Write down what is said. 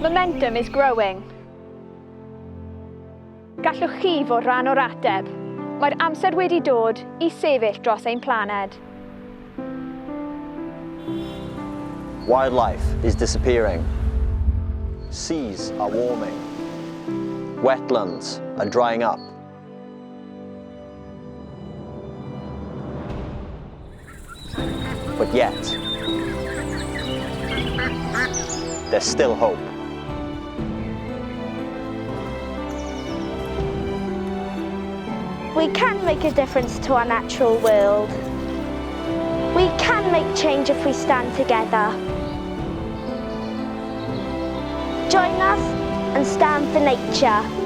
Momentum is growing. Gallwch chi fod rhan o'r ateb. Mae'r amser wedi dod I sefyll dros ein planed. Wildlife is disappearing. Seas are warming. Wetlands are drying up. But yet, there's still hope. We can make a difference to our natural world. We can make change if we stand together. Join us and stand for nature.